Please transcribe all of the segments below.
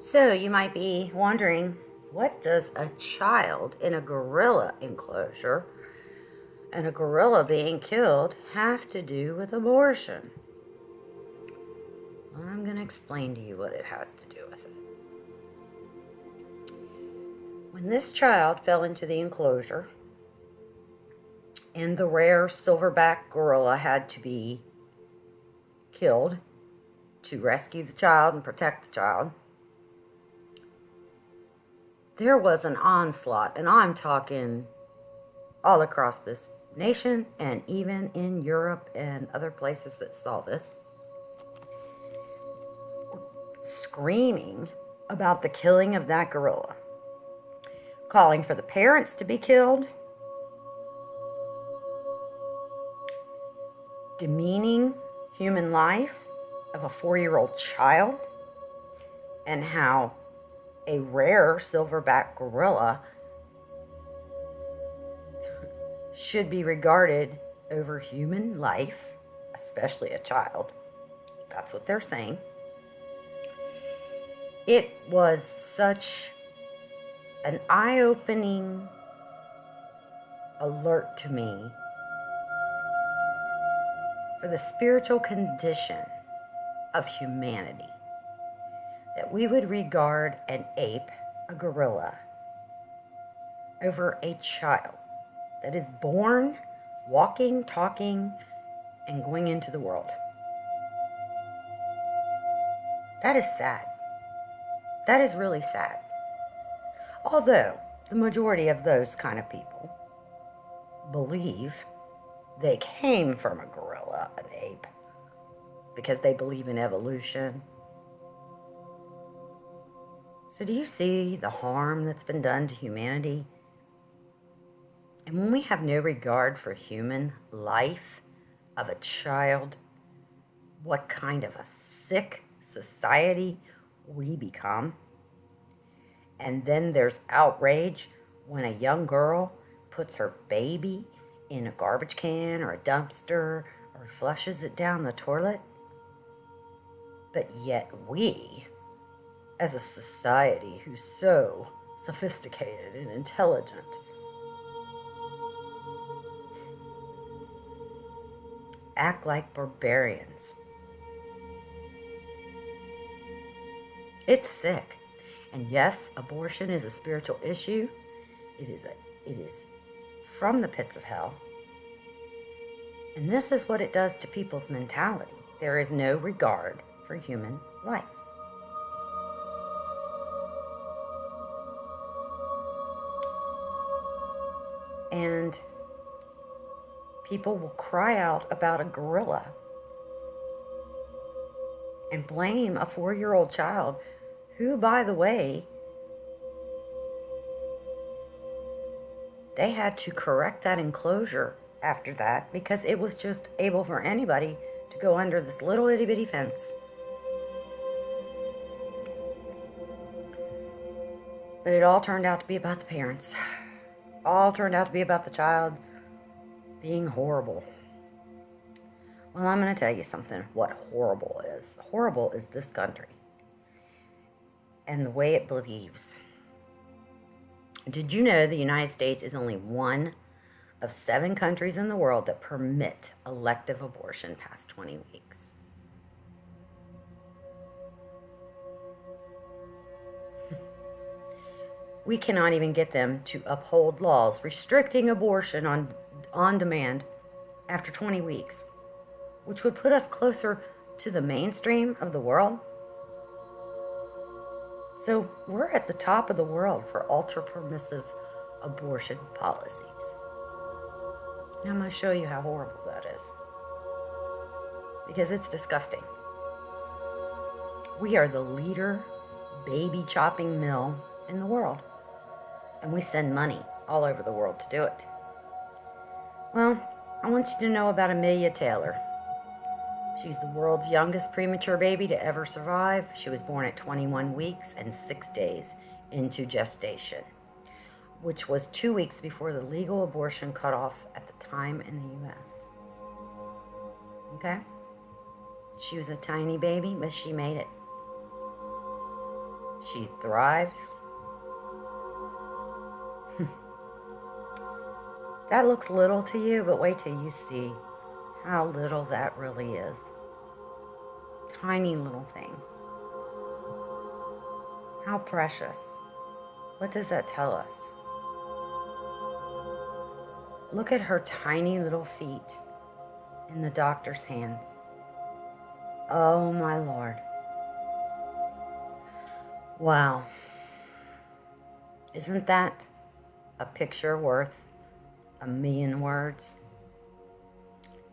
So you might be wondering, what does a child in a gorilla enclosure and a gorilla being killed have to do with abortion? Well, I'm going to explain to you what it has to do with it. When this child fell into the enclosure and the rare silverback gorilla had to be killed to rescue the child and protect the child, there was an onslaught, and I'm talking all across this nation and even in Europe and other places that saw this, screaming about the killing of that gorilla, calling for the parents to be killed, demeaning human life of a 4-year-old child, and how a rare silverback gorilla should be regarded over human life, especially a child. That's what they're saying. It was such an eye-opening alert to me for the spiritual condition of humanity, that we would regard an ape, a gorilla, over a child that is born, walking, talking, and going into the world. That is sad. That is really sad. Although the majority of those kind of people believe they came from a gorilla, an ape, because they believe in evolution. So do you see the harm that's been done to humanity? And when we have no regard for human life of a child, what kind of a sick society we become. And then there's outrage when a young girl puts her baby in a garbage can or a dumpster or flushes it down the toilet. But yet we, as a society who's so sophisticated and intelligent, act like barbarians. It's sick. And yes, abortion is a spiritual issue. It is from the pits of hell. And this is what it does to people's mentality. There is no regard for human life. And people will cry out about a gorilla and blame a 4-year-old child who, by the way, they had to correct that enclosure after that because it was just able for anybody to go under this little itty bitty fence. But it all turned out to be about the parents. All turned out to be about the child being horrible. Well, I'm going to tell you something, what horrible is. Horrible is this country and the way it believes. Did you know the United States is only one of 7 countries in the world that permit elective abortion past 20 weeks? We cannot even get them to uphold laws restricting abortion on demand after 20 weeks, which would put us closer to the mainstream of the world. So we're at the top of the world for ultra-permissive abortion policies. And I'm going to show you how horrible that is, because it's disgusting. We are the leader baby chopping mill in the world, and we send money all over the world to do it. Well, I want you to know about Amelia Taylor. She's the world's youngest premature baby to ever survive. She was born at 21 weeks and 6 days into gestation, which was 2 weeks before the legal abortion cutoff at the time in the U.S. Okay? She was a tiny baby, but she made it. She thrives. That looks little to you, but wait till you see how little that really is. Tiny little thing. How precious. What does that tell us? Look at her tiny little feet in the doctor's hands. Oh my Lord. Wow. Isn't that a picture worth 1,000,000 words?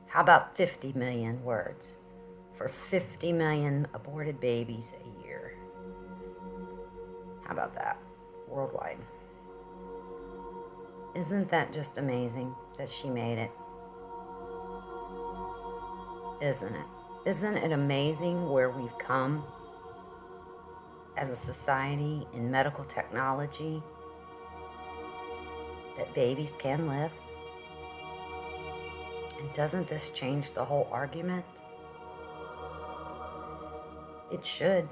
How about 50 million words for 50 million aborted babies a year? How about that? Worldwide. Isn't that just amazing that she made it? Isn't it? Isn't it amazing where we've come as a society in medical technology, that babies can live? And doesn't this change the whole argument? It should.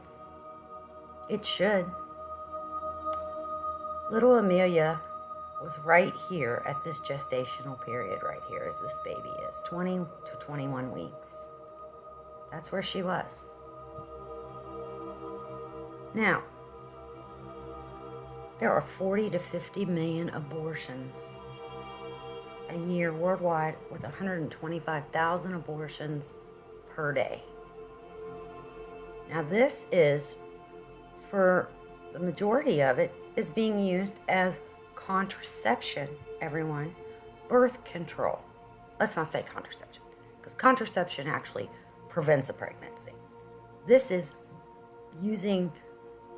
It should. Little Amelia was right here at this gestational period right here as this baby is, 20 to 21 weeks. That's where she was. Now, there are 40 to 50 million abortions a year worldwide, with 125,000 abortions per day. Now this is, for the majority of it, is being used as contraception, everyone. Birth control. Let's not say contraception, because contraception actually prevents a pregnancy. This is using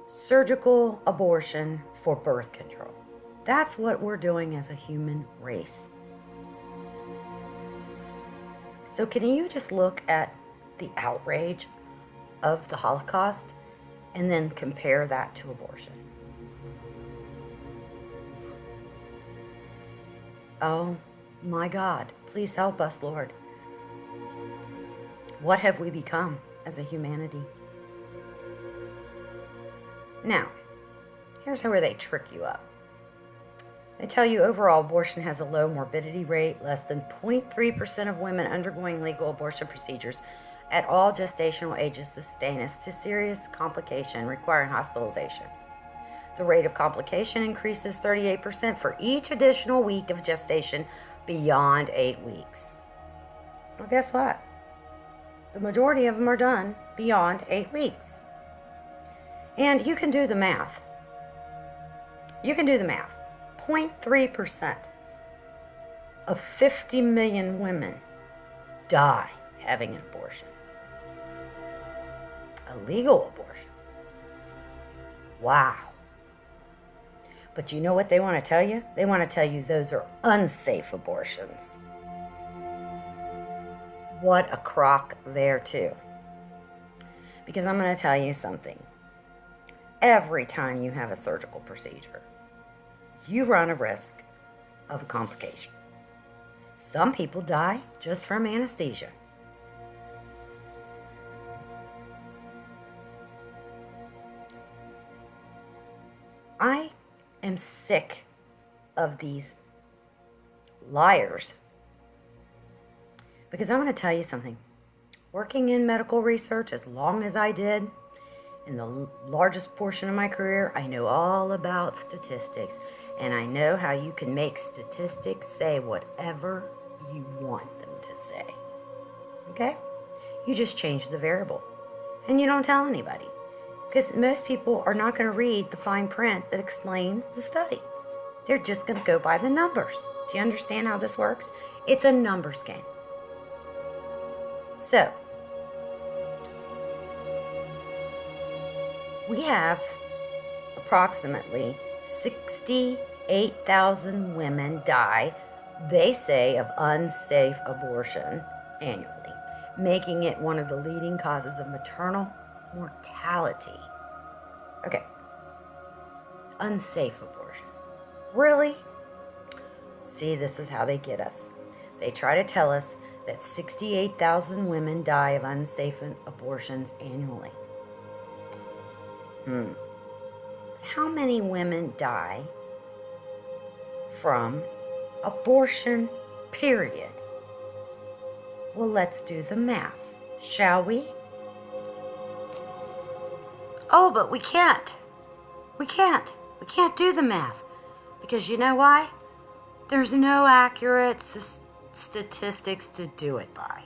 surgical abortion for birth control. That's what we're doing as a human race. So can you just look at the outrage of the Holocaust and then compare that to abortion? Oh my God, please help us, Lord. What have we become as a humanity? Now, here's where they trick you up. They tell you overall abortion has a low morbidity rate. Less than 0.3% of women undergoing legal abortion procedures at all gestational ages sustain a serious complication requiring hospitalization. The rate of complication increases 38% for each additional week of gestation beyond 8 weeks. Well, guess what? The majority of them are done beyond 8 weeks. And you can do the math. 0.3% of 50 million women die having an abortion. A legal abortion. Wow. But you know what they want to tell you? They want to tell you those are unsafe abortions. What a crock there too. Because I'm going to tell you something. Every time you have a surgical procedure, you run a risk of a complication. Some people die just from anesthesia. I am sick of these liars, because I'm going to tell you something. Working in medical research as long as I did, in the largest portion of my career, I know all about statistics, and I know how you can make statistics say whatever you want them to say. Okay? You just change the variable, and you don't tell anybody, because most people are not going to read the fine print that explains the study. They're just going to go by the numbers. Do you understand how this works? It's a numbers game. So, we have approximately 68,000 women die, they say, of unsafe abortion annually, making it one of the leading causes of maternal mortality. Okay. Unsafe abortion. Really? See, this is how they get us. They try to tell us that 68,000 women die of unsafe abortions annually. How many women die from abortion, period? Well, let's do the math, shall we? Oh, but we can't. We can't. We can't do the math. Because you know why? There's no accurate statistics to do it by.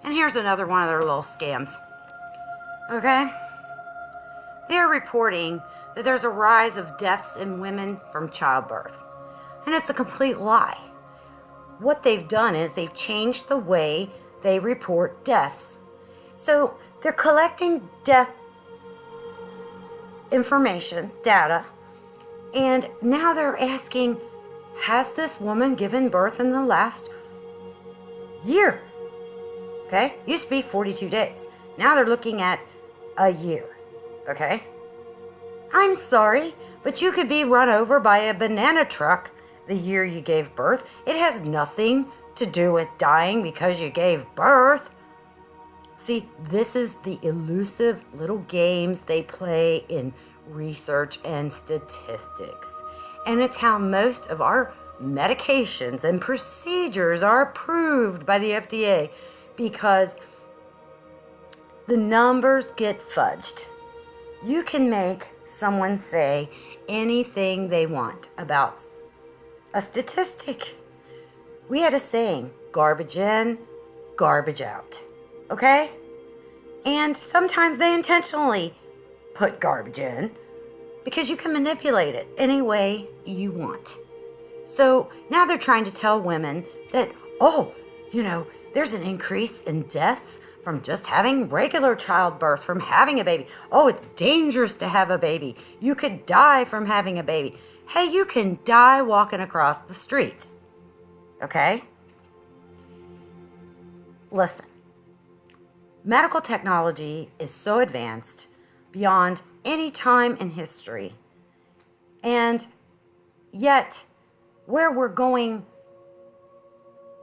And here's another one of their little scams. Okay? They're reporting that there's a rise of deaths in women from childbirth. And it's a complete lie. What they've done is they've changed the way they report deaths. So they're collecting death information, data, and now they're asking, has this woman given birth in the last year? Okay? Used to be 42 days. Now they're looking at a year. Okay? I'm sorry, but you could be run over by a banana truck the year you gave birth. It has nothing to do with dying because you gave birth. See, this is the elusive little games they play in research and statistics. And it's how most of our medications and procedures are approved by the FDA because the numbers get fudged. You can make someone say anything they want about a statistic. We had a saying, garbage in, garbage out. Okay? And sometimes they intentionally put garbage in because you can manipulate it any way you want. So now they're trying to tell women that, there's an increase in deaths from just having regular childbirth, from having a baby. Oh, it's dangerous to have a baby. You could die from having a baby. Hey, you can die walking across the street. Okay? Listen. Medical technology is so advanced beyond any time in history. And yet, where we're going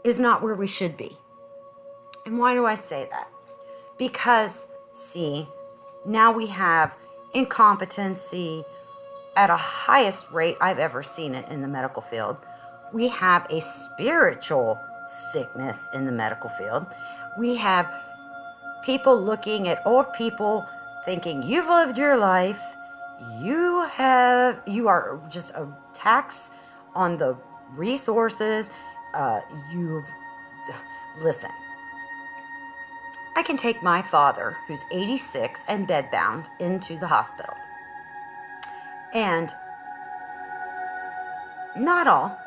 is not where we should be. And why do I say that? Because, see, now we have incompetency at a highest rate I've ever seen it in the medical field. We have a spiritual sickness in the medical field. We have people looking at old people thinking you've lived your life, you are just a tax on the resources. Listen, I can take my father, who's 86 and bedbound, into the hospital. And not all,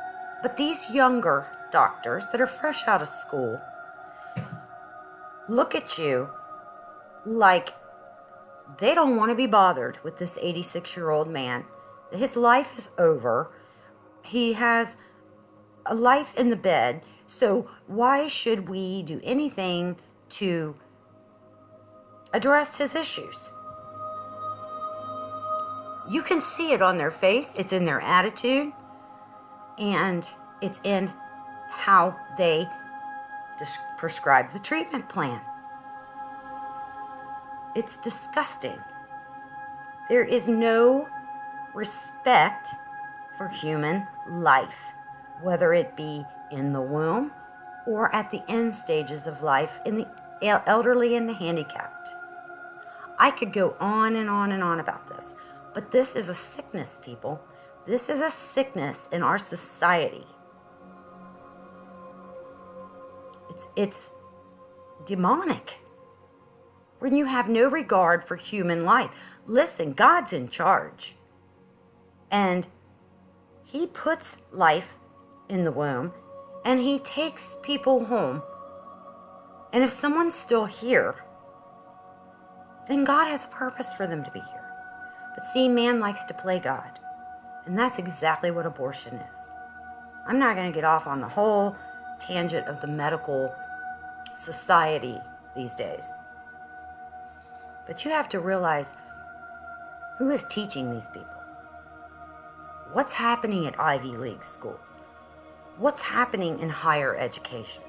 but these younger doctors that are fresh out of school look at you like they don't want to be bothered with this 86-year-old man. His life is over. He has a life in the bed. So why should we do anything to address his issues? You can see it on their face. It's in their attitude. And it's in how they prescribe the treatment plan. It's disgusting. There is no respect for human life, whether it be in the womb or at the end stages of life in the elderly and the handicapped. I could go on and on and on about this, but this is a sickness, people. This is a sickness in our society. It's demonic. When you have no regard for human life. Listen, God's in charge. And He puts life in the womb and He takes people home. And if someone's still here, then God has a purpose for them to be here. But see, man likes to play God. And that's exactly what abortion is. I'm not going to get off on the whole tangent of the medical society these days. But you have to realize who is teaching these people. What's happening at Ivy League schools? What's happening in higher education?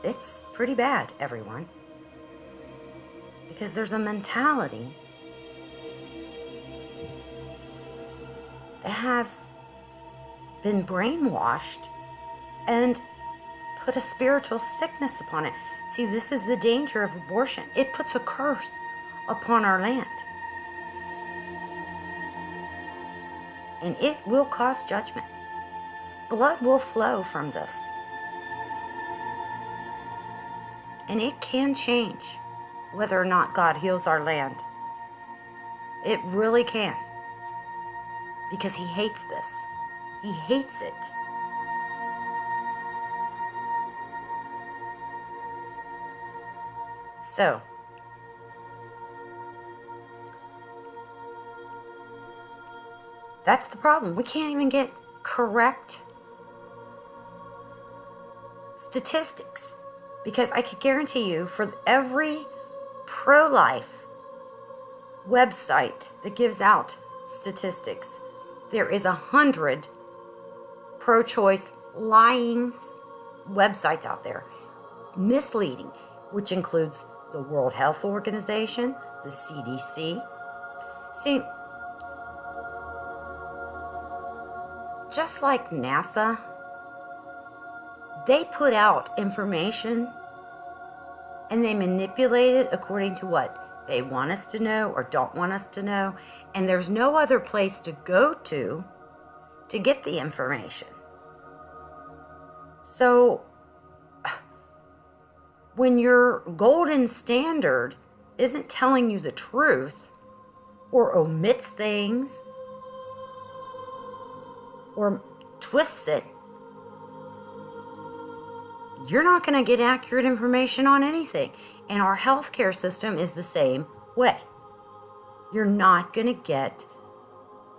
It's pretty bad, everyone. Because there's a mentality that has been brainwashed and put a spiritual sickness upon it. See, this is the danger of abortion. It puts a curse upon our land. And it will cause judgment. Blood will flow from this. And it can change whether or not God heals our land. It really can. Because he hates this. He hates it. So, that's the problem. We can't even get correct statistics. Because I could guarantee you, for every pro-life website that gives out statistics, there is 100 pro-choice lying websites out there, misleading, which includes the World Health Organization, the CDC. See, just like NASA, they put out information and they manipulate it according to what they want us to know or don't want us to know. And there's no other place to go to get the information. So when your golden standard isn't telling you the truth or omits things or twists it, you're not going to get accurate information on anything. And our healthcare system is the same way. You're not going to get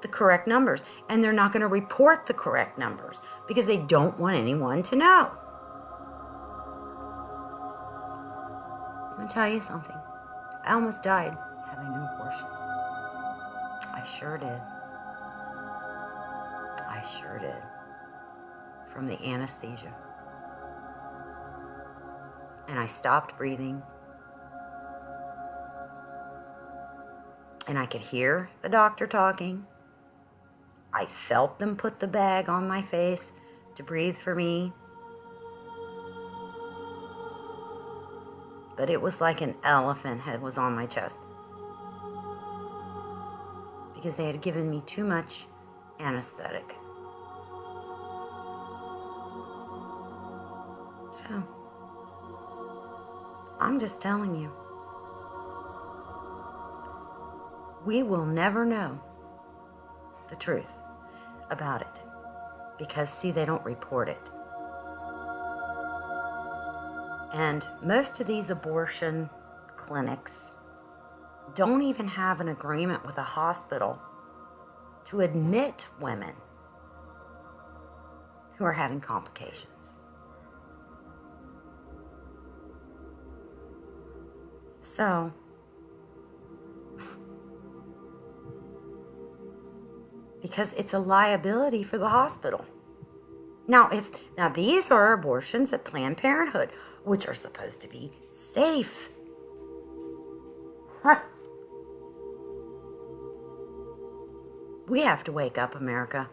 the correct numbers. And they're not going to report the correct numbers because they don't want anyone to know. I'm going to tell you something. I almost died having an abortion. I sure did. I sure did. From the anesthesia. And I stopped breathing. And I could hear the doctor talking. I felt them put the bag on my face to breathe for me. But it was like an elephant head was on my chest. Because they had given me too much anesthetic. So, I'm just telling you. We will never know the truth about it. Because, see, they don't report it. And most of these abortion clinics don't even have an agreement with a hospital to admit women who are having complications. So, because it's a liability for the hospital. Now, these are abortions at Planned Parenthood, which are supposed to be safe. We have to wake up, America.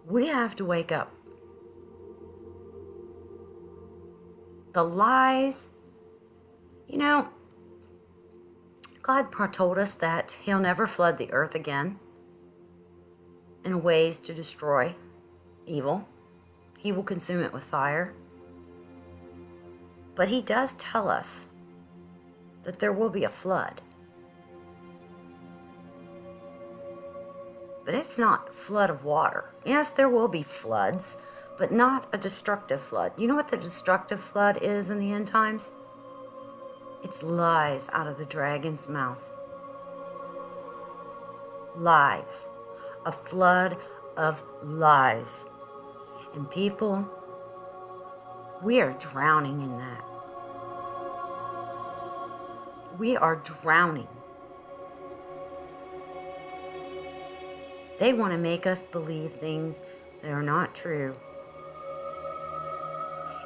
We have to wake up. The lies, God told us that he'll never flood the earth again in ways to destroy evil. He will consume it with fire. But he does tell us that there will be a flood. But it's not a flood of water. Yes, there will be floods, but not a destructive flood. You know what the destructive flood is in the end times? It's lies out of the dragon's mouth. Lies. A flood of lies. And people, we are drowning in that. We are drowning. They want to make us believe things that are not true.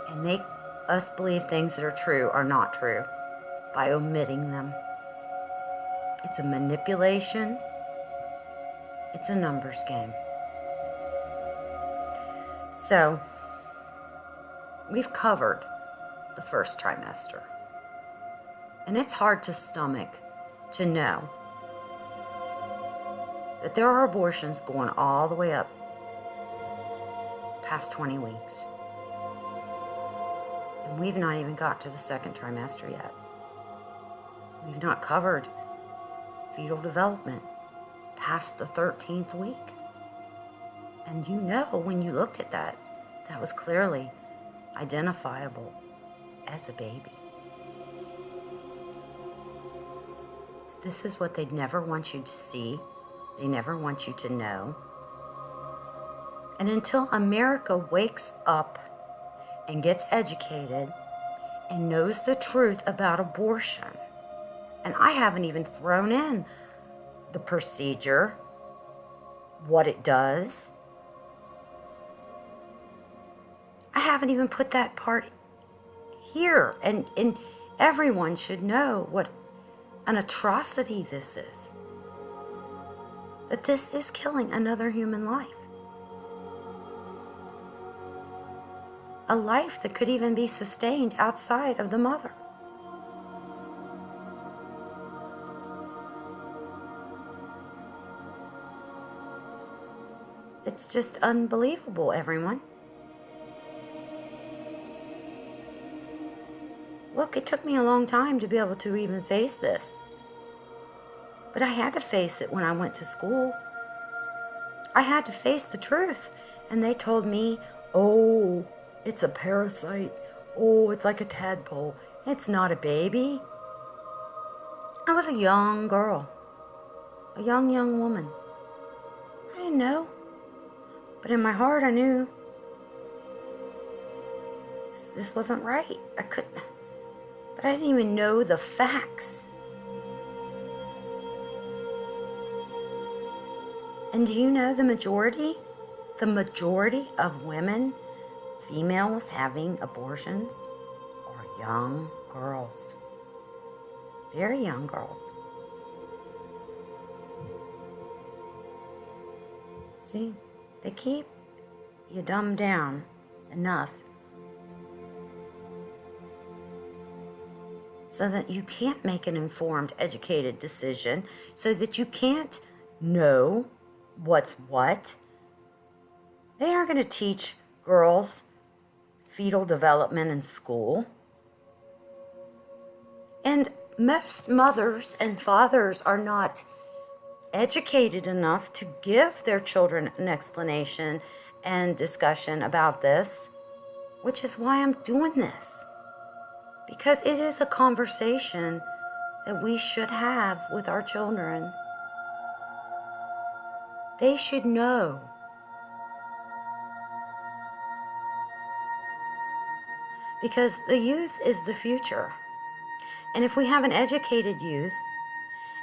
And make us believe things that are true are not true by omitting them. It's a manipulation. It's a numbers game. So, we've covered the first trimester. And it's hard to stomach to know that there are abortions going all the way up past 20 weeks. And we've not even got to the second trimester yet. We've not covered fetal development past the 13th week. And you know, when you looked at that, that was clearly identifiable as a baby. This is what they'd never want you to see. They never want you to know. And until America wakes up and gets educated and knows the truth about abortion, and I haven't even thrown in the procedure, what it does. I haven't even put that part here. And everyone should know what an atrocity this is. That this is killing another human life. A life that could even be sustained outside of the mother. It's just unbelievable, everyone. Look, it took me a long time to be able to even face this. But I had to face it when I went to school. I had to face the truth. And they told me, oh, it's a parasite. Oh, it's like a tadpole. It's not a baby. I was a young girl. A young woman. I didn't know. But in my heart, I knew this wasn't right. I couldn't. But I didn't even know the facts. And do you know the majority of women, females having abortions, are young girls. Very young girls. See, they keep you dumbed down enough so that you can't make an informed, educated decision, so that you can't know what's what. They are going to teach girls fetal development in school. And most mothers and fathers are not educated enough to give their children an explanation and discussion about this, which is why I'm doing this. Because it is a conversation that we should have with our children. They should know. Because the youth is the future. And if we have an educated youth,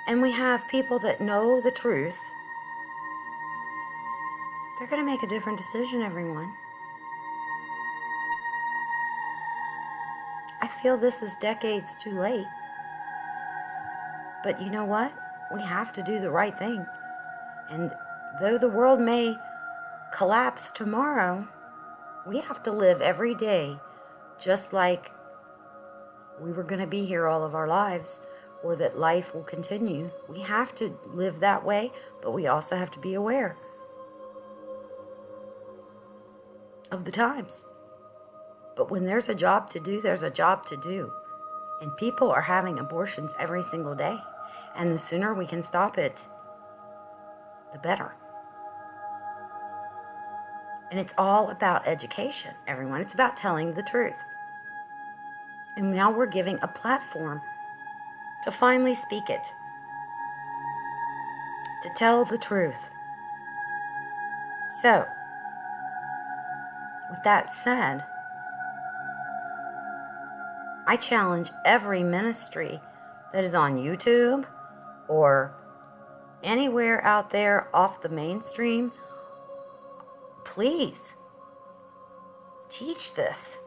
and we have people that know the truth, they're going to make a different decision, everyone. I feel this is decades too late. But you know what? We have to do the right thing. And though the world may collapse tomorrow, we have to live every day just like we were going to be here all of our lives, or that life will continue. We have to live that way, but we also have to be aware of the times. But when there's a job to do, there's a job to do. And people are having abortions every single day. And the sooner we can stop it, the better. And it's all about education, everyone. It's about telling the truth. And now we're giving a platform to finally speak it. To tell the truth. So, with that said, I challenge every ministry that is on YouTube or anywhere out there off the mainstream, please teach this.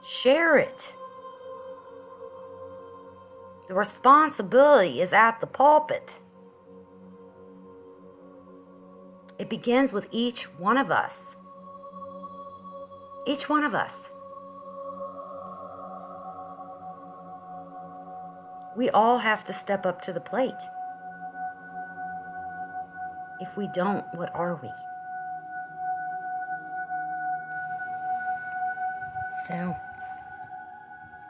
Share it. The responsibility is at the pulpit. It begins with each one of us. Each one of us. We all have to step up to the plate. If we don't, what are we? So,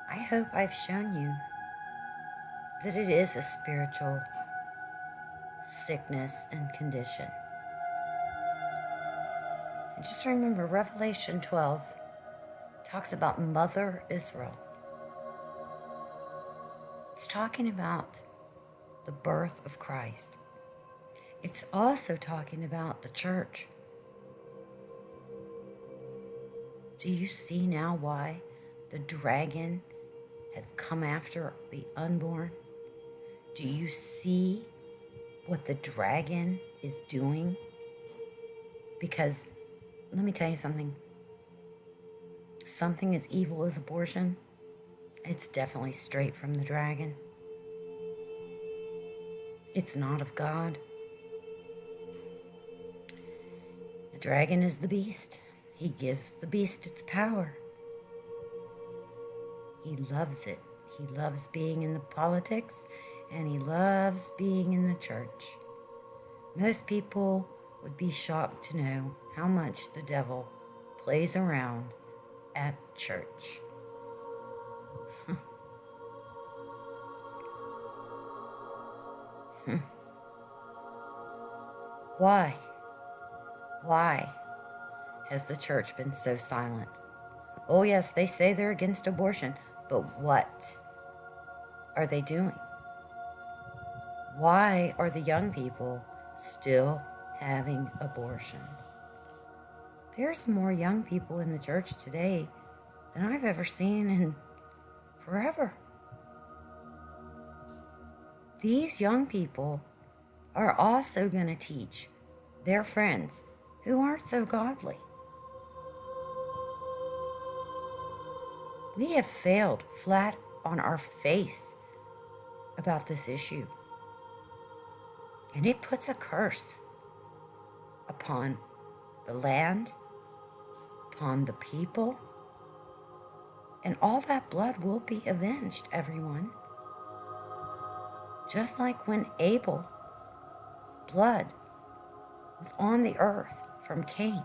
I hope I've shown you that it is a spiritual sickness and condition. And just remember, Revelation 12 talks about Mother Israel. It's talking about the birth of Christ. It's also talking about the church. Do you see now why the dragon has come after the unborn? Do you see what the dragon is doing? Because let me tell you something. Something as evil as abortion, it's definitely straight from the dragon. It's not of God. The dragon is the beast. He gives the beast its power. He loves it. He loves being in the politics, and he loves being in the church. Most people would be shocked to know how much the devil plays around at church. Why? Why has the church been so silent? Oh yes, they say they're against abortion, but what are they doing? Why are the young people still having abortions? There's more young people in the church today than I've ever seen in forever. These young people are also going to teach their friends who aren't so godly. We have failed flat on our face about this issue. And it puts a curse upon the land, upon the people, and all that blood will be avenged, everyone. Just like when Abel's blood was on the earth from Cain,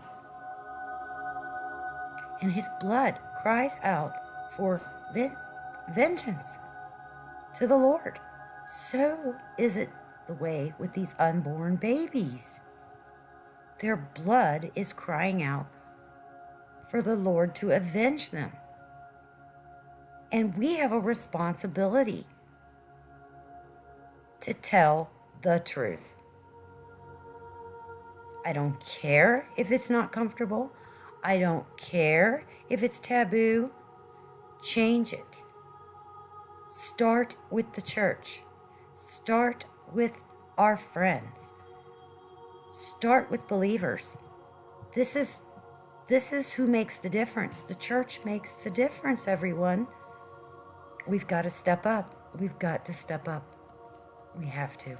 and his blood cries out for vengeance to the Lord. So is it the way with these unborn babies. Their blood is crying out for the Lord to avenge them. And we have a responsibility to tell the truth. I don't care if it's not comfortable. I don't care if it's taboo. Change it. Start with the church. Start with our friends. Start with believers. This is who makes the difference. The church makes the difference, everyone. We've got to step up. We've got to step up. We have to.